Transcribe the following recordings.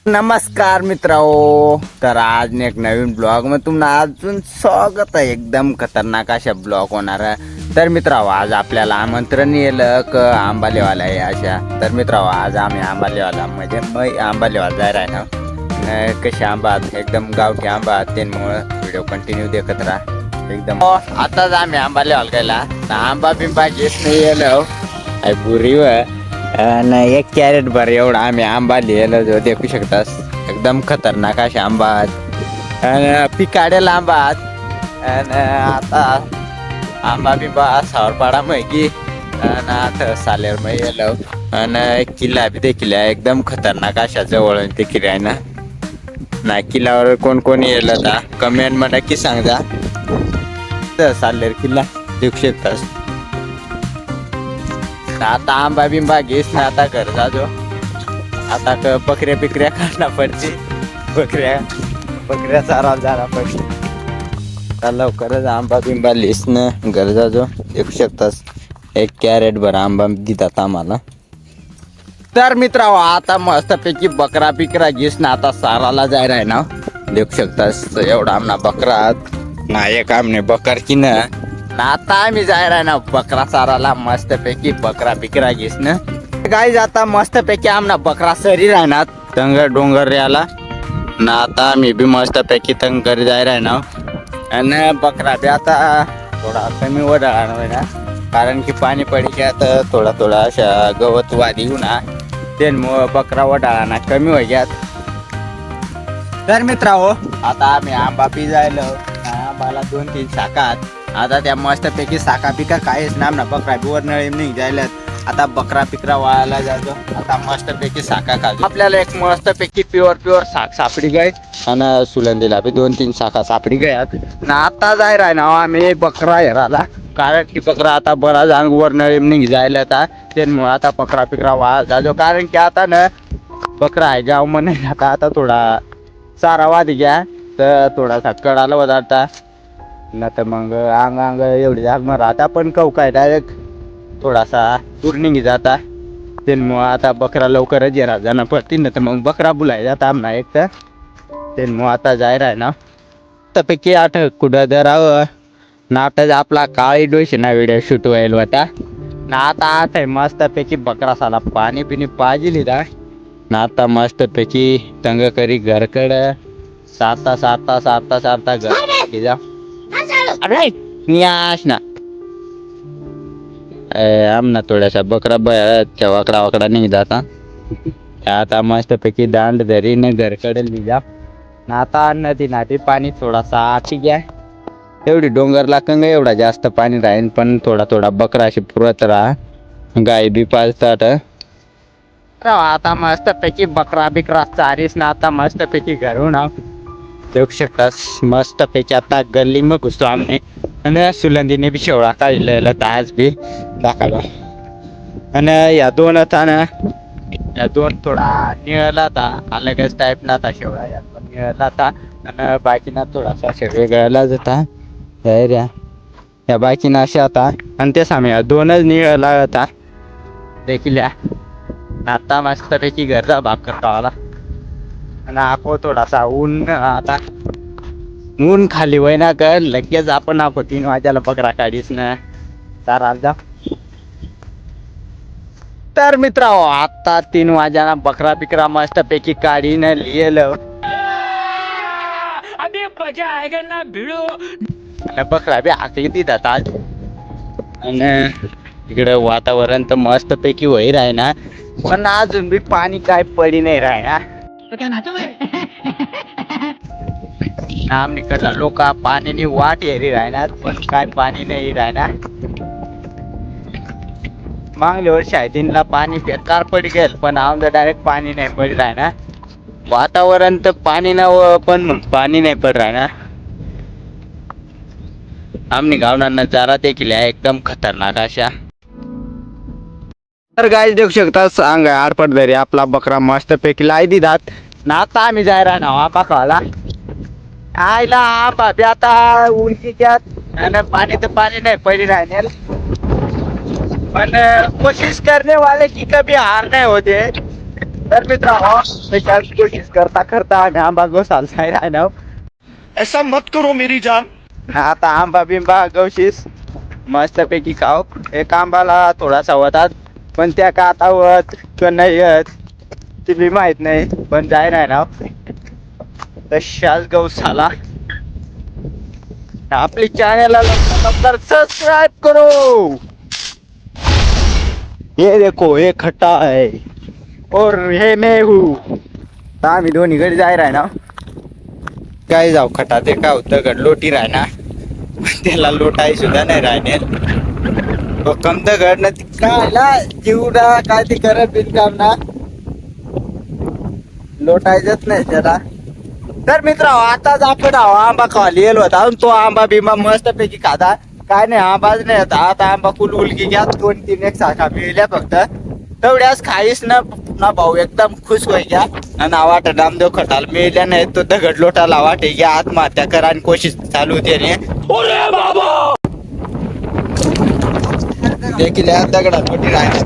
नमस्कार मित्रांनो, तर आज एक नवीन ब्लॉग मध्ये तुम्हाला अजून स्वागत आहे. एकदम खतरनाक अशा ब्लॉग होणार आहे. तर मित्रांनो, आज आपल्याला आमंत्रण येलं क आंबालेवाला आहे अशा. तर मित्रांनो, आज आम्ही आंबालेवाला म्हणजे आंबालेवाला जायला आहे ना. कसे आंबा एकदम गावठी आंबा, त्यामुळं व्हिडिओ कंटिन्यू देखत राहा. एकदम आताच आम्ही आंबालेवाला गेला आंबा बिंबा घेत नाही येलो बुरीवर नाही. एक कॅरेट भर एवढा आम्ही आंबा लिहिलं जो देखू शकतास. एकदम खतरनाक असे आंबा आणि पिकाडेल आंबा. आणि आता आंबा बिंबा सावरपाडा मैगी आणि आता सालेर मै येलो आणि किल्ला बी देखील एकदम खतरनाक अशा जवळ देखील आहे ना. किल्ल्यावर कोण कोण येलं ना कमेंट मध्ये नक्की सांगा. तर सालेर किल्ला देखू शकतास. आता आंबा बिंबा घेस ना. आता घर जाजो. आता बकऱ्या बिकऱ्या खायला पडते. बकऱ्या चारा जायला पडते. लवकरच आंबा बिंबा लिस ना घर जाजो. देखू शकतास एक कॅरेट भर आंबा देतात आम्हाला. तर मित्रांनो, आता मस्तपैकी बकरा बिकरा घेस ना. आता साराला जायला आहे ना. देखू शकतास एवढा आमना बकरा ना. एक आमने बकर की ना. आता आम्ही जायला ना बकरा चाराला. मस्तपैकी बकरा बिकरा घेस ना. गाईज आता मस्तपैकी आमना बकरा सरी राहणार तंगर डोंगर याला ना. आता आम्ही बी मस्तपैकी तंगर जायला ना. आणि बकरा बी आता थोडा कमी वडाळा ना. कारण की पाणी पडी घ्या तर थोडा थोडा अशा गवत वादी येऊ ना. त्यामुळं बकरा वडाळा ना कमी होई घ्यात. तर मित्रांनो, आता आम्ही आंबा पी जायलो. आंबाला 2-3 शाखात. आता त्या मस्तपैकी साखा पिका काहीच नाम ना. बकरा बिवर नळी नाही जायला. आता बकरा पिकरा वाळायला जातो. आता मस्तपैकी साखा खातो. आपल्याला एक मस्तपैकी प्युअर साख सापडी गय आणि सुलंदीला बी 2-3 शाखा सापडी गयात ना. आता जाय राय ना आम्ही बकरा हेराला. कारण की बकरा आता बरा अंगवर नळी नाही जायला. आता त्यामुळे आता बकरा पिकरा वाळायला जातो. कारण की आता ना बकरा आहे गाव म्हणे. आता थोडा चारा वादी घ्या तर थोडासा कडाला वजाडता ना. तर मग अंग एवढी जाग मग राहता. पण कऊ काय डायरेक्ट थोडासा पूर्णिंगी जाता. त्यामुळं आता बकरा लवकरच येणार जाणं पडते ना. तर मग बकरा बुलाय जाता आमना एक. तर त्यामुळं आता जाय राय ना. त्यापैकी आठ कुठं धरावं ना. आता आपला काळी डोशी ना व्हिडिओ शूट व्हायला होता ना. आता आठ आहे मस्तपैकी बकरा साला पाणी पिणी पाहिजे ना. आता मस्तपैकी तंग करी घरकडं सारता घर जा. अरे नियाश ना. आमना थोड्याशा बकरा बया वाकडा नाही जाता. आता मस्तपैकी दांड धरी न घरकडे लिजा ना. आता नदी नादी पाणी थोडासा आटी घ्या. एवढी डोंगरला कंग एवढा जास्त पाणी राहीन. पण थोडा बकरा अशी पुरत राहा. गाय बी पाजतात. आता मस्तपैकी बकरा बिकरा चारीस ना. आता मस्तपैकी घरून देऊ शकतास. मस्तपैकी आता गल्ली मग घुसतो आम्ही. आणि सुलंदीने बी शेवळा काढलेला तास बी दाखवला. आणि या दोन आता ना या दोन थोडा निळला था अलगच टाईप ना था. शेवळा या निळला था आणि बाकीना थोडासा असे वेगळ्याला जाता ऱ्या या बाकीना असे आता. आणि ते सामे दोनच निळला होता देखील. आता मस्तपैकी घरचा भाग करतो आला. आणि आखो थोडासा ऊन आता ऊन खाली वय ना कर लगेच आपण आखो 3 वाजायला बकरा काढीस ना. चार जा. तर मित्रांनो, आता 3 वाजायला बकरा बिकरा मस्तपैकी काढीन लिहिलं. अबे मजा आएगा ना भिडो. बकरा बी आखली देतात आज. आणि इकडे वातावरण तर मस्तपैकी वही राही ना. पण अजून बी पाणी काय पडी नाही राही ना. आमनीकडला लोक पाण्याने वाट येरी राहणार. पण काय पाणी नाही राहणार. मागल्या वर्षी आयतीनला पाणी बेकार पडी गेल. पण आमचं डायरेक्ट पाणी नाही पडी राहणार. वातावरण तर पाणी ना पण पाणी नाही पड राहणार. आमनी गावना नजारा देखील एकदम खतरनाक अशा. तर गाय देऊ शकता सांग आडपट धरी आपला बकरा मस्त पैकी लाई दिदात ना. आता आम्ही जाय राहणार पाकाला आयला बाबी. आता उलटी त्यात आणि पाणी तर पाणी नाही पडी राहणार. पण कोशिश करने वाले की कभी हार नहीं होते. तर मित्रांनो तशाच कोशिश करता करता आम्ही आंबा गोसाल आहे ना. ऐसा मत करो मेरी जान. आता आंबा बिंबा गवशीस मस्तपैकी खाऊ. एक आंबाला थोडासा होतात पण त्या का आता होत किंवा नाही येत ती बी माहित नाही पण जाय नाही ना. तशाच गवसाला आपली चॅनलला लवकर सबस्क्राइब करो. ये देखो ये खट्टा है और हे मैं हूँ. आम्ही दोन्ही कडे जाय राय ना. काय जाऊ खटा ते का होतं लोटी राय ना त्याला लोटाई सुद्धा नाही राहणे. कम दगड ना ती काय जीवडा काय ती करत बिनकाम ना लोटायचंच नाही त्याला. तर मित्र आताच आपण आंबा खाली येलो होता तो आंबा बिंबा मस्त पैकी खाता काय नाही आंबाच नाही होता. आता आंबा फुल उलगी घ्या 2-3 एक साखा मिळल्या फक्त तेवढ्याच खाईस ना भाऊ एकदम खुश होई घ्या आणि वाट नामदेव खटाल मिळल्या नाही तो दगड लोटाला वाटे घ्या आत्महत्या करा आणि कोशिश चालू होती देखील दगडा लोटी राहते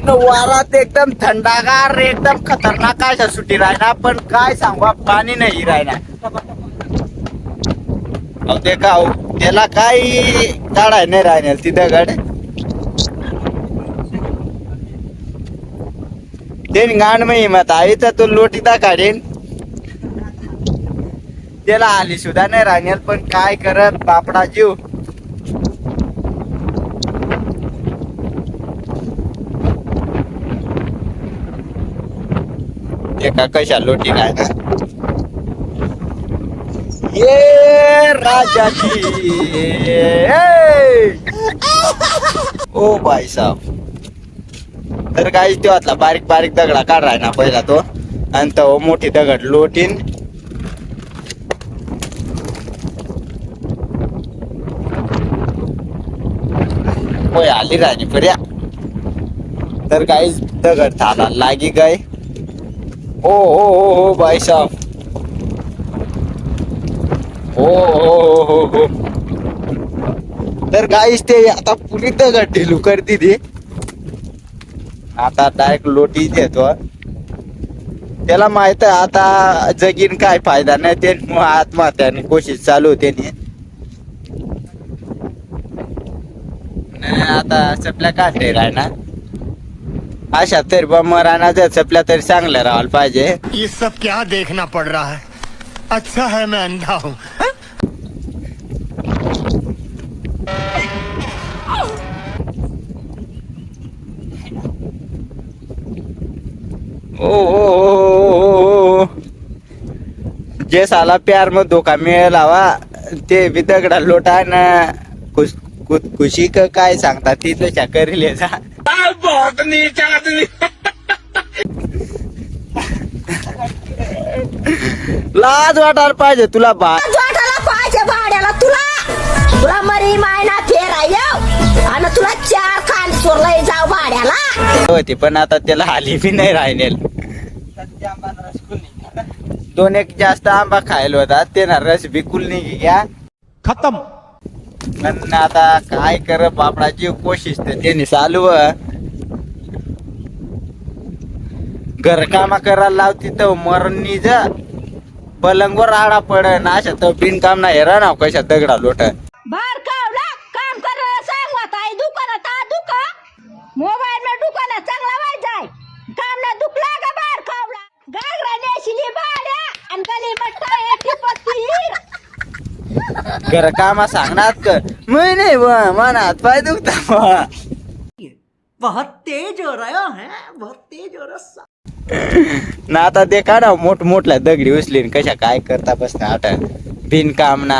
तो वारात एकदम थंडागार एकदम खतरनाक काय सुट्टी राहणार पण काय सांगू पाणी नाही राहणार. ते का त्याला काही काढाय नाही राहणार ती दगड ते गाण मी मत आहे तर तो लोटीता काढेन त्याला आली सुद्धा नाही राहणार पण काय करत बापडा जीव. एका कशा लोटी राहणार ये राजाची ओ भाई साहब. तर काही तेव्हातला बारीक बारीक दगडा काढ राय ना पहिला तो आणि तो मोठी दगड लोटीन होय आली राणी पर्या. तर काही दगड थाला लागी गाय ओ भाई साहब हो. तर काहीच ते आता पुरी दगड ढिलू करती ती आता डायरेक्ट लोटी देतो. त्याला माहित आहे आता जगीन काय फायदा नाही ते आत्महत्याने कोशिश चालू होते आता चपल्या काढते राय ना अशा तरी बा मराना जर चपल्या तरी चांगल्या राहायला पाहिजे. ये सब क्या देखना पड़ रहा है. अच्छा है मैं अंधा हूँ. ओ जे साला प्यार में धोका मिळाला ते बी दगडा लोटा ना खुशी काय सांगतात ती तशा करील लाज वाटायला पाहिजे तुला वाटायला पाहिजे भाड्याला तुला मरी मायना फेराय आणि तुला 4 खान सोरलंय जाऊ भाड्याला होती पण आता त्याला हाली बी नाही राहिलेल. 2-1 जास्त आंबा खायला होता ते ना रस बिकुल नाही घ्या खत्म. आता काय कर बापडाची कोशिश तर त्यांनी चालू घरकामा करायला लावती तर मरणी जा पलंगवर आडा पड अशा तर बिनकाम नाही हेरा ना कशा दगडा लोट बार कावला काम करायला सांगत आहे दुकानात दुका मोबाईल में दुकानात चांगला वाय जाय काम ना दुखला का बार कावला गागरा नेशिली भाड्या आणि गली मट्टा एटी पत्तीर घरकामा सांगणार कर मी नाही मनात पाय दुखता बहुत तेज हो रहा है, बहुत तेज हो रहा. ना आता देखा ना मोठमोठल्या दगडी उचलीन कशा काय करता बसता आता बिनकाम ना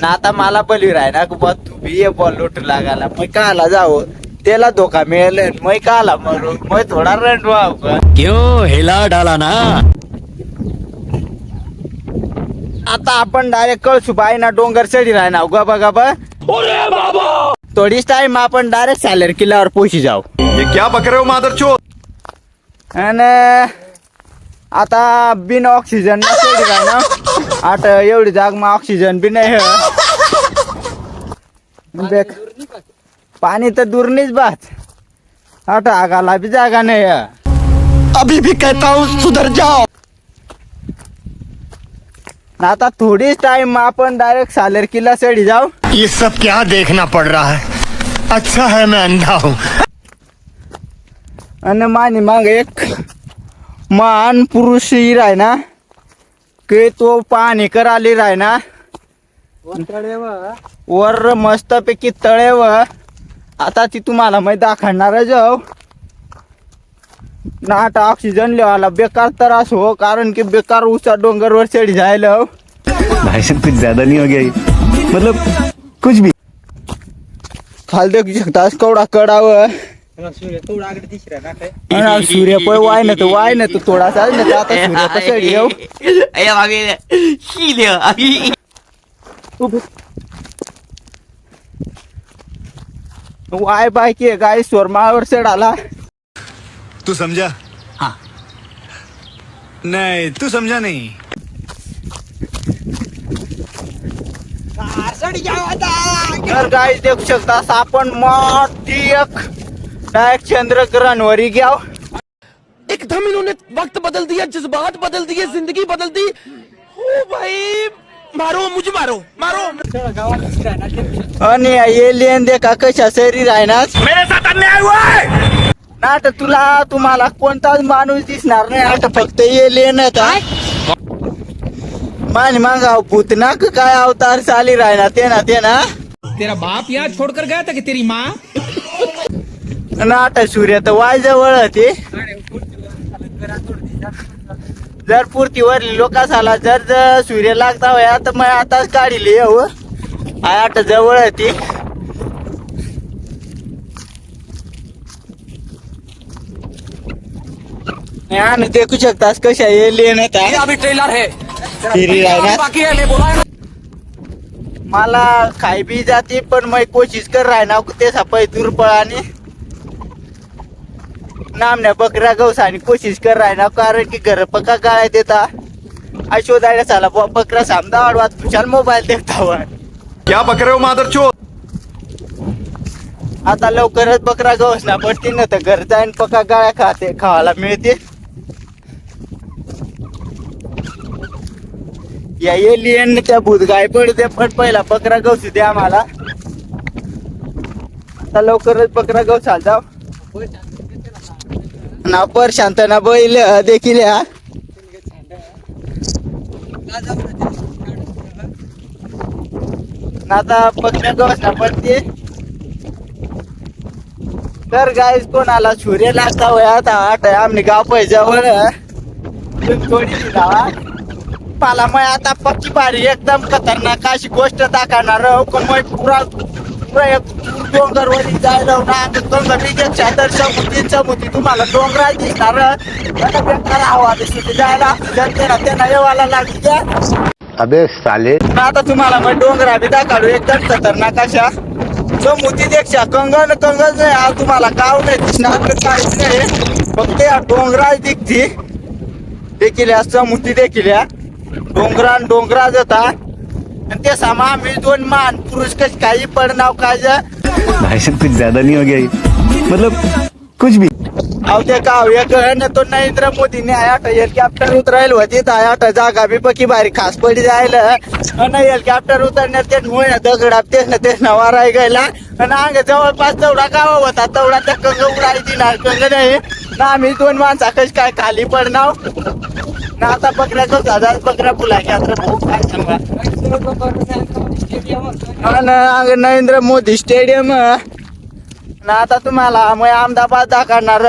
आता मला बलवी राय ना बा तू बी ये बॉल लुटू लागाला मग काला जाऊ त्याला धोका मिळेल मग काला मरू मग थोडा रन वाव क्यों हिला डाला ना. आता आपण डायरेक्ट कळसू बाई ना डोंगर चढी राय ना गबा गबा थोडीच टाइम आपण डायरेक्ट सॅलर किल्ल्यावर पोशी जाऊ. ये क्या बक रहे हो मादरचोद. आणि आता बिन ऑक्सिजन नसेल काय ना आता एवढी जाग मग ऑक्सिजन बी नाही बेक पाणी तर दूरनीच बात आता आगाला बी जागा नाही अभी भी कहता हूँ सुधर जाओ। आता थोडीच टाइम आपण डायरेक्ट सालेर किल्ला चढी जाऊ ये सब क्या देखना पड़ रहा है। अच्छा है मैं अंधा हूँ। आणि मानी माग एक महान पुरुष ही राय ना की तो पाणी कराली राय ना वर मस्त पैकी तळेवर आता ती तुम्हाला मी दाखवणार जाऊ ना आता ऑक्सिजन लेवाला बेकार त्रास हो कारण की बेकार उसा डोंगरवर चढी जायला भाई साहब कुछ ज्यादा नहीं हो गया ये? मतलब कुछ भी खाल देखू शकता कवडा कडावर सूर्य पण वाय ना तो थोडासा ना तर आता सूर्य पण चढी येऊ वाय बायकी गाय सोरमाळावर चढाला तू समझा? हाँ। नहीं तू समझा नहीं। तर गाय देखू शकता आपण मोठी एक डायरेक्ट चंद्रग्रहणवरी घ्याव एकदम इन्होंने वक्त बदल दिया, जज्बात बदल दिए, जिंदगी बदल दी। ओ भाई मारो मुझे, मारो मारो। आणि एलियन देखा कशा शरीर आहे ना मेरे साथ अन्याय हुआ है। ना तर तुम्हाला कोणताच माणूस दिसणार नाही आता फक्त एलियन मान मागा भूतनाक काय अवतार चाली राहणार ते ना तेरा बाप यहाँ छोड़कर गया था कि तेरी माँ? ना आता सूर्य तर वाय जवळ होते जर पुरतीवर लोक झाला जर सूर्य लागता होया तर मग आताच काढली येऊ आता जवळ होती आणि देखू शकतास कशा एलियन अभी ट्रेलर है, बाकी है, मैं बोला है ना। मला खाई बी जाते पण मैं कोशिश कर राहणार ते सापाई दुर्पळाने नामण्या बकऱ्या गवसाने कोशिश कर राहणार कारण की घर पक्का गाळ्या देता शोधायला चाला बकरा सामदा वाढवा तुझ्या मोबाईल देखता क्या बक रहे हो मादरचोद? आता लवकरच बकरा गवस ना पडते ना तर घर जाईन पक्का गाळ्या खावायला मिळते या एलियन त्या भूत गाय पडते पण पहिला बकरा गवसू द्या आम्हाला आता लवकरच बकरा गवसाल जाऊ ना पर शांतना बैल देखील आता बकऱ्या गवस ना पडते तर गाईस कोणाला सूर्य लागता होय आता आठ आमने गाव पैजावर थोडी लावा मला मग आता पक्की बारी एकदम खतरनाक अशी गोष्ट दाखवणार पुरा एक डोंगरवरी जायला ना डोंगरच्या समुद्री तुम्हाला डोंगरात दिसणार बेकार हवा दिसते जायला त्यांना येवायला लागली द्या अबे साले। आता तुम्हाला मग डोंगरा बी दाखवू एकदम खतरनाक अशा समुद्री देखशा कंगन नाही आज तुम्हाला गाव नाही दिसणार काहीच नाही फक्त या डोंगराच दिसती देखील या समुद्री देखील या डोंगरा जाता आणि ते सामा आम्ही दोन महान पुरुष कश काही पण नाव काय भाई साहब कुछ ज्यादा नहीं हो गया ये? मतलब कुछ भी अहो ते गाव एक तो नरेंद्र मोदीने आयाट हेलिकॉप्टर उतरायला होती आयाट जागा बी पकी भारी खास पडी जायला आणि हेलिकॉप्टर उतरण्यात ते दगडा तेच ना वाराय गेला आणि अंग जवळपास तेवढा गाव होता तेवढा त्या कंग उडायची ना कंग नाही ना आम्ही दोन माणसा कश काय खाली पडणार ना आता बकऱ्या फुला नरेंद्र मोदी स्टेडियम ना आता तुम्हाला मग अहमदाबाद दाखवणार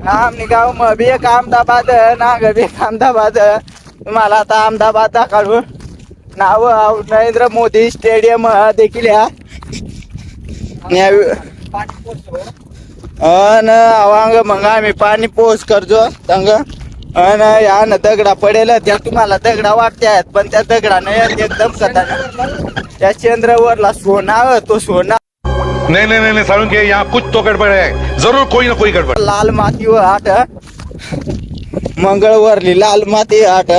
आमनी गाव मग बी एक अहमदाबाद नाग बी एक अहमदाबाद तुम्हाला आता अहमदाबाद दाखवू नाव नरेंद्र मोदी स्टेडियम देखील अवांग मग आम्ही पाणी पोच करतो तंग आणि या न दगडा पडेल त्या तुम्हाला दगडा वाटतात पण त्या दगडा नाही एकदम खतरनाक त्या चंद्रावरला सोना तो सोना नहीं सारुण के यहाँ कुछ तो गड़बड़ है, जरूर कोई ना कोई गड़बड़। लाल माती आट मंगळवरली लाल माती आट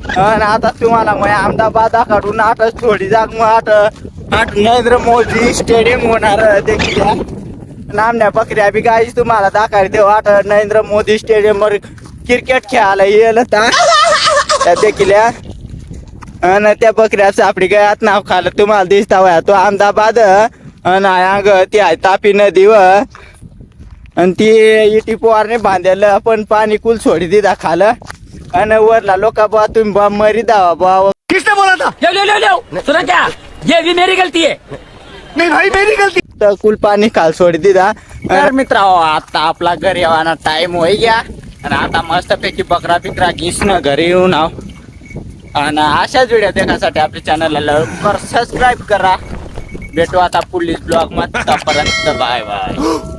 आणि आता तुम्हाला मग अहमदाबादाकडून आठच थोडी जाग मग आठ नरेंद्र मोदी स्टेडियम होणार देखील नामण्या बकऱ्या बी गाईच तुम्हाला दाखवते वाट नरेंद्र मोदी स्टेडियम वर क्रिकेट खेळायला येईल त्या देखील आणि त्या बकऱ्याचं आपली गळ्यात नाव खाल्लं तुम्हाला दिसता वया तो अहमदाबाद आणि ती आहे तापी नदी व आणि ती इटी पोवारने बांधलेलं पण पाणी कुल सोडी दिदा खालं आणि वरला लोक बा तुम्ही बा मरी दावा बा किसने बोला था? सुना क्या ये भी मेरी गलती है नहीं भाई मेरी गलती. तर कुल पाणी खाल सोडी दिदा तर मित्रांनो आता आपला घरी येवाना टाइम होई गया आणि आता मस्तपैकी बकरा बिकरा घिसणं घरी येऊन आव आणि अशाच व्हिडिओ देण्यासाठी आपल्या चॅनलला लवकर सबस्क्राईब करा. भेटू आता पुलीस ब्लॉग मध्ये. तोपर्यंत बाय बाय.